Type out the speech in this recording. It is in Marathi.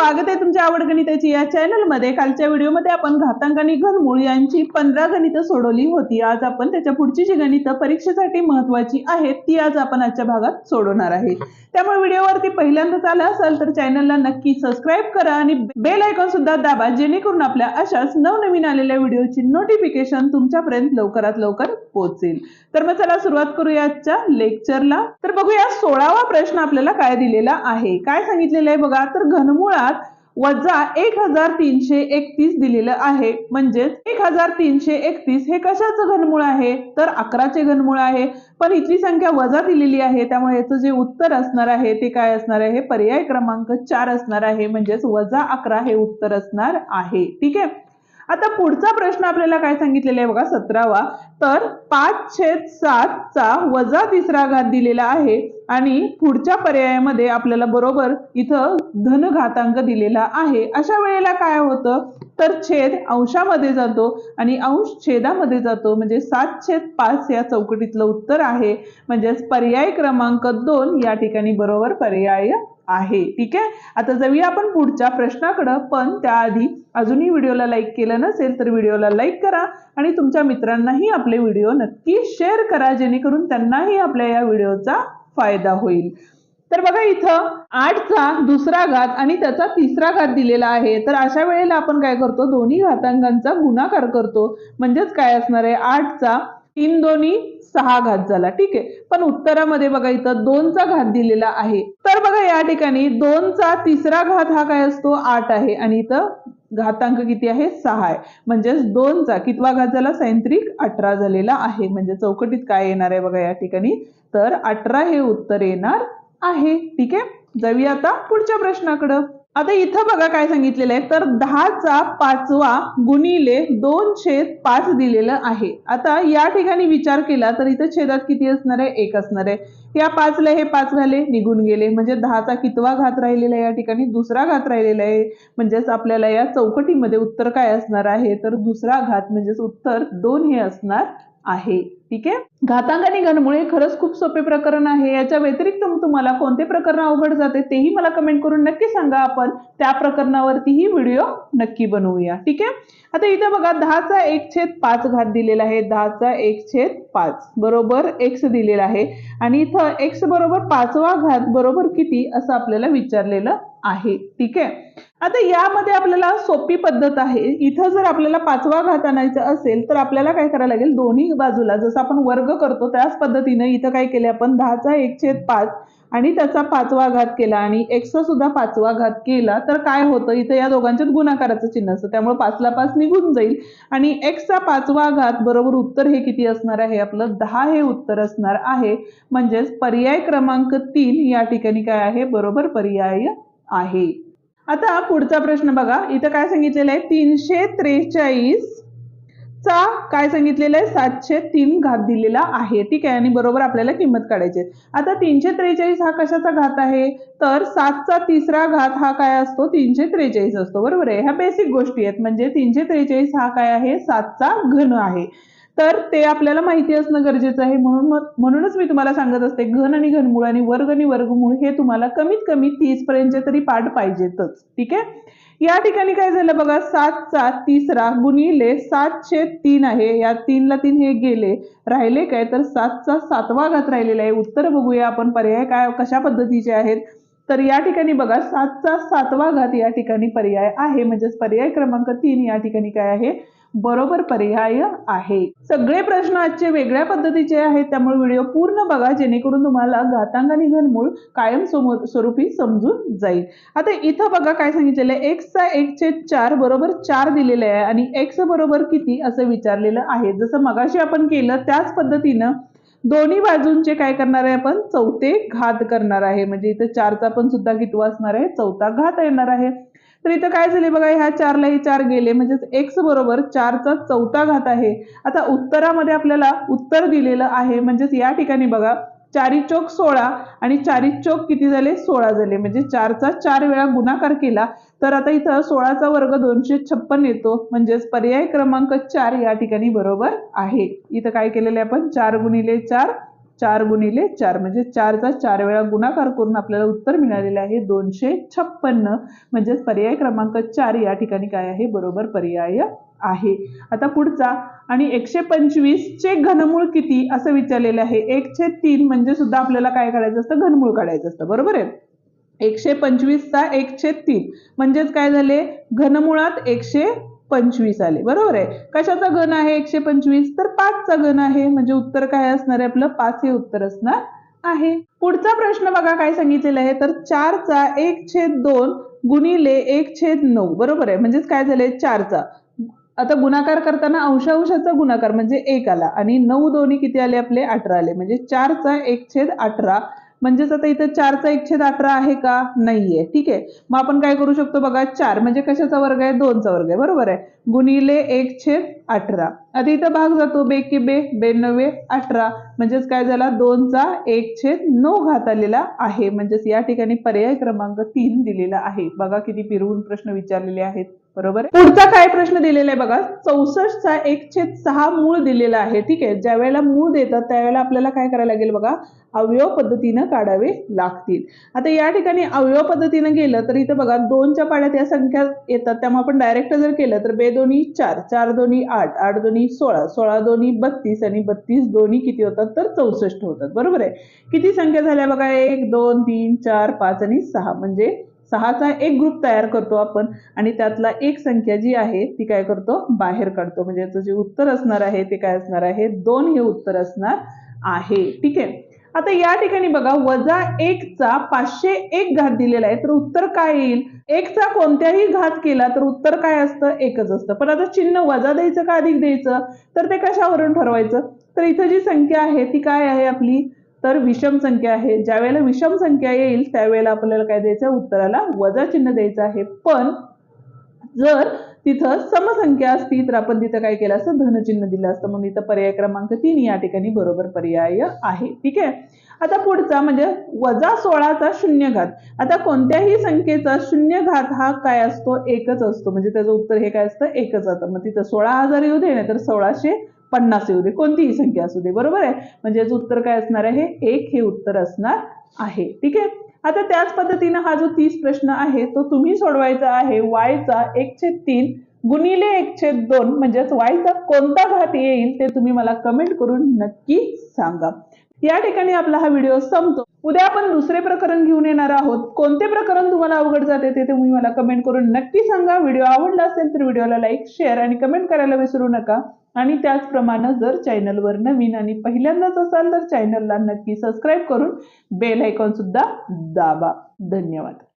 स्वागत आहे तुमच्या आवड गणिताची या चॅनल मध्ये। कालच्या व्हिडिओ मध्ये आपण घातांक आणि घनमूळ यांची 15 गणितं सोडवली होती। आज आपण त्याच्या पुढची जी गणितं परीक्षेसाठी महत्त्वाची आहेत ती आज आपण आजच्या भागात सोडवणार आहे। त्यामुळे व्हिडिओवरती पहिल्यांदाच आला असाल तर चॅनलला नक्की सबस्क्राइब करा आणि बेल आयकॉन सुद्धा दाबा, जेणेकरून आपल्या अशाच नवनवीन आलेल्या व्हिडिओची नोटिफिकेशन तुमच्यापर्यंत लवकरात लवकर पोहोचेल। तर मग चला सुरुवात करूया आजच्या लेक्चरला। तर बघूया 16वा प्रश्न आपल्याला काय दिलेला आहे। काय सांगितलेलं आहे बघा, तर घनमुळात वजा 1331 दिलेलं आहे। म्हणजे 1331 हे कशाचं घनमूळ आहे, तर 11 चे घनमूळ आहे। पण इथली संख्या वजा दिलेली आहे, त्यामुळे याचं जे उत्तर असणार आहे ते काय असणार आहे, पर्याय क्रमांक 4 असणार आहे। म्हणजेच वजा 11 हे उत्तर असणार आहे। ठीक आहे। आता पुढचा प्रश्न आपल्याला काय सांगितलेला आहे बघा, 17वा। तर 5/7 चा वजा तिसरा घात दिलेला आहे आणि पुढच्या पर्यायामध्ये आपल्याला बरोबर इथं धन घातांक दिलेला आहे। अशा वेळेला काय होतं, तर छेद अंशामध्ये जातो आणि अंश छेदामध्ये जातो। म्हणजे 7/5 या चौकटीतलं उत्तर आहे। म्हणजेच पर्याय क्रमांक 2 या ठिकाणी बरोबर पर्याय आहे। ठीक आहे। आता जाऊया आपण पुढच्या प्रश्नाकडे, पण त्याआधी अजूनही व्हिडिओला लाईक केलं नसेल तर व्हिडिओला लाईक करा आणि तुमच्या मित्रांनाही आपले व्हिडिओ नक्की शेअर करा, जेणेकरून त्यांनाही आपल्या या व्हिडिओचा फायदा होईल। तर बघा इथं 8 चा दुसरा घात आणि त्याचा तिसरा घात दिलेला आहे। तर अशा वेळेला आपण काय करतो, दोन्ही घातांकांचा गुणाकार करतो। म्हणजेच काय असणार आहे, 8 चा 3 दोन्ही 6 घात झाला। ठीक आहे। पण उत्तरामध्ये बघा इथं 2 चा घात दिलेला आहे। तर बघा या ठिकाणी 2 चा तिसरा घात हा काय असतो, 8 आहे आणि इथं घातांक किती आहे, 6 आहे। म्हणजेच 2 चा कितवा घात झाला, सायंत्रिक 18 झालेला आहे। म्हणजे चौकटीत काय येणार आहे बघा या ठिकाणी, तर 18 हे उत्तर येणार आहे। ठीक आहे। जाऊया आता पुढच्या प्रश्नाकडे। आता इथं बघा काय सांगितलेलं आहे, तर 10 चा 5वा गुणिले 2/5 दिलेलं आहे। आता या ठिकाणी विचार केला तर इथं छेदात किती असणार आहे, 1 असणार आहे। या 5 ला हे 5 झाले, निघून गेले। म्हणजे 10 चा कितवा घात राहिलेला आहे, या ठिकाणी दुसरा घात राहिलेला आहे। म्हणजेच आपल्याला या चौकटीमध्ये उत्तर काय असणार आहे, तर दुसरा घात, म्हणजेच उत्तर 2 हे असणार आहे। ठीक आहे। घातांक आणि घनमूळ हे खरंच खूप सोपे प्रकरण आहे। याच्या व्यतिरिक्त तुम्हाला कोणते प्रकरण अवघड जाते तेही मला कमेंट करून नक्की सांगा, आपण त्या प्रकरणावरतीही व्हिडिओ नक्की बनवूया। ठीक आहे। आता इथे बघा 10 चा 1/5 घात दिलेला आहे। 10 चा 1/5 बरोबर x दिलेला आहे आणि इथं x बरोबर 5वा घात बरोबर किती असं आपल्याला विचारलेलं आहे। ठीक आहे। आता यामध्ये आपल्याला सोपी पद्धत आहे। इथं जर आपल्याला 5वा घात आणायचा असेल तर आपल्याला काय करायला लागेल, दोन्ही बाजूला जसं आपण वर्ग करतो त्याच पद्धतीने इथं काय केले आपण, 10 चा 1/5 आणि त्याचा 5वा घात केला आणि x चा सुद्धा 5वा घात केला तर काय होतं, इथं या दोघांच्यात गुणाकाराचं चिन्ह असतं, त्यामुळे 5 ला 5 निघून जाईल आणि x चा 5वा घात बरोबर उत्तर हे किती असणार आहे, आपलं 10 हे उत्तर असणार आहे। म्हणजेच पर्याय क्रमांक 3 या ठिकाणी काय आहे, बरोबर पर्याय आहे। आता पुढचा प्रश्न बघा, इथं काय सांगितलेलं आहे, 343 चा काय सांगितलेलं आहे, 703 घात दिलेला आहे। ठीक आहे। आणि बरोबर आपल्याला किंमत काढायची आहे। आता 343 हा कशाचा घात आहे, तर 7 चा तिसरा घात हा काय असतो, 343 असतो। बरोबर आहे। ह्या बेसिक गोष्टी आहेत। म्हणजे 343 हा काय आहे, 7 चा घन आहे। तर ते आपल्याला माहिती असणं गरजेचं आहे। म्हणूनच मी तुम्हाला सांगत असते, घन आणि घनमूळ आणि वर्ग आणि वर्गमूळ हे तुम्हाला कमीत कमी 30 पर्यंतचे तरी पाठ पाहिजेतच। ठीक आहे। या ठिकाणी काय झालं बघा, 7 चा तिसरा गुणिले 7/3 आहे। या 3 ला 3 हे गेले, राहिले काय, तर 7 चा 7वा घात राहिलेला आहे। उत्तर बघूया आपण, पर्याय काय कशा पद्धतीचे आहेत। तर या ठिकाणी बघा 7 चा 7वा घात या ठिकाणी पर्याय आहे। म्हणजेच पर्याय क्रमांक 3 या ठिकाणी काय आहे, बरोबर पर्याय आहे। सगळे प्रश्न आजचे वेगळ्या पद्धतीचे आहेत, त्यामुळे व्हिडिओ पूर्ण बघा, जेणेकरून तुम्हाला घातांक आणि घनमूळ कायम स्वरूपी समजून जाईल। आता इथं बघा काय सांगितलेलं आहे, x चा 1/4 बरोबर 4 दिलेलं आहे आणि x बरोबर किती असं विचारलेलं आहे। जसं मगाशी आपण केलं त्याच पद्धतीनं दोन्ही बाजूंचे काय करणार आहे, आपण चौथे घात करणार आहे। म्हणजे इथं 4 चा पण सुद्धा कितवा असणार आहे, चौथा घात येणार आहे। तर इथं काय झाले बघा, ह्या 4 ला हे 4 गेले, म्हणजेच x बरोबर 4 चा चौथा घात आहे। आता उत्तरामध्ये आपल्याला उत्तर दिलेलं आहे। म्हणजेच या ठिकाणी बघा 4 चौक 16 आणि 4 चौक किती झाले, 16 झाले। म्हणजे 4 चा 4 वेळा गुणाकार केला तर आता इथं 16 चा वर्ग 256 येतो। म्हणजेच पर्याय क्रमांक 4 या ठिकाणी बरोबर आहे। इथं काय केलेलं आहे आपण, 4 गुणिले 4 4 गुणिले 4 म्हणजे 4चा 4 वेळा गुणाकार करून आपल्याला उत्तर मिळालेलं आहे 256. म्हणजेच पर्याय क्रमांक 4 या ठिकाणी काय आहे, बरोबर पर्याय आहे. आता पुढचा, आणि 125 चे घनमूळ किती असं विचारलेलं आहे. 1/3 म्हणजे सुद्धा आपल्याला काय काढायचं असतं, घनमूळ काढायचं असतं, बरोबर आहे. 125 चा 1/3 म्हणजेच काय झाले, घनमुळात 125 आले, बरोबर आहे. कशाचा घन आहे 125, तर 5 चा घन आहे, म्हणजे उत्तर काय असणार आहे आपलं, 5 हे उत्तर असणार आहे. पुढचा प्रश्न बघा काय सांगितलेलं आहे, तर 4 चा 1/2 गुणिले 1/9, बरोबर आहे. म्हणजेच काय झाले, 4 चा आता गुणाकार करताना अंशांशाचा गुणाकार म्हणजे 1 आला, आणि 9 दोन्ही किती आले आपले, 18 आले, म्हणजे 4 चा 1/18. म्हणजेच आता इथं 4 चा 1/18 आहे का, नाहीये. ठीक आहे, मग आपण काय करू शकतो बघा, 4 म्हणजे कशाचा वर्ग आहे, 2 चा वर्ग आहे, बरोबर आहे, गुणिले 1/18. आता इथं भाग जातो, बेके बे, 2 18, म्हणजेच काय झाला, 2 चा 1/9 घात आलेला आहे. म्हणजेच या ठिकाणी पर्याय क्रमांक 3 दिलेला आहे. बघा किती फिरवून प्रश्न विचारलेले आहेत, बरोबर आहे. पुढचा काय प्रश्न दिलेला आहे बघा, 64 चा 1/6 मूळ दिलेला आहे. ठीक आहे, ज्या वेळेला मूळ देतात त्यावेळेला आपल्याला काय करायला लागेल बघा, अवयव पद्धतीनं काढावे लागतील. आता या ठिकाणी अवयव पद्धतीनं गेलं तर इथं बघा 2च्या पाड्यात या संख्या येतात, त्यामुळे आपण डायरेक्ट जर केलं तर 2 दोन्ही 4, 4 दोन्ही 8, 8 दोन्ही 16, 16 दोन्ही 32 आणि 32 दोन्ही किती होतात, तर 64 होतात, बरोबर आहे. किती संख्या झाल्या बघा, 1 2 3 4 5 आणि 6, म्हणजे 6चा एक ग्रुप तयार करतो आपण, आणि त्यातला एक संख्या जी आहे ती काय करतो, बाहेर काढतो. म्हणजे याचं जे उत्तर असणार आहे ते काय असणार आहे, 2 हे उत्तर असणार आहे. ठीक आहे, आता या ठिकाणी बघा -1 चा 501 घात दिलेला आहे, तर उत्तर काय येईल, 1 चा कोणत्याही घात केला तर उत्तर काय असतं, 1च असतं. पण आता चिन्ह वजा द्यायचं का अधिक द्यायचं, तर ते कशावरून ठरवायचं, तर इथं जी संख्या आहे ती काय आहे आपली, तर विषम संख्या आहे. ज्या वेळेला विषम संख्या येईल त्यावेळेला आपल्याला काय द्यायचं, उत्तराला वजा चिन्ह द्यायचं आहे. पण जर तिथं समसंख्या असती तर आपण तिथं काय केलं असतं, धनचिन्ह दिलं असतं. म्हणून इथं पर्याय क्रमांक 3 या ठिकाणी बरोबर पर्याय आहे. ठीक आहे, आता पुढचा म्हणजे -16 चा शून्य घात. आता कोणत्याही संख्येचा शून्य घात हा काय असतो, एकच असतो, म्हणजे त्याचं उत्तर हे काय असतं, एकच असतं. मग तिथं 16,000 येऊ दे नाही तर 1650 येऊ दे, कोणतीही संख्या असू दे, बरोबर आहे. म्हणजे याचं उत्तर काय असणार आहे, 1 हे उत्तर असणार आहे. ठीक आहे, आता त्याच पद्धतीने हा जो 30 प्रश्न आहे तो तुम्ही सोडवायचा आहे. y चा 1/3 गुणिले 1/2 म्हणजेच y चा कोणता घात येईल ते तुम्ही मला कमेंट करून नक्की सांगा. या ठिकाणी आपला हा व्हिडिओ संपतो. उद्या आपण दुसरे प्रकरण घेऊन येणार आहोत. कोणते प्रकरण तुम्हाला अवघड जाते ते तुम्ही मला कमेंट करून नक्की सांगा. व्हिडिओ आवडला असेल तर व्हिडिओला लाईक, शेअर आणि कमेंट करायला विसरू नका. आणि त्याचप्रमाणे जर चॅनलवर नवीन आणि पहिल्यांदाच असाल तर चॅनलला नक्की सबस्क्राईब करून बेल आयकॉन सुद्धा दाबा. धन्यवाद.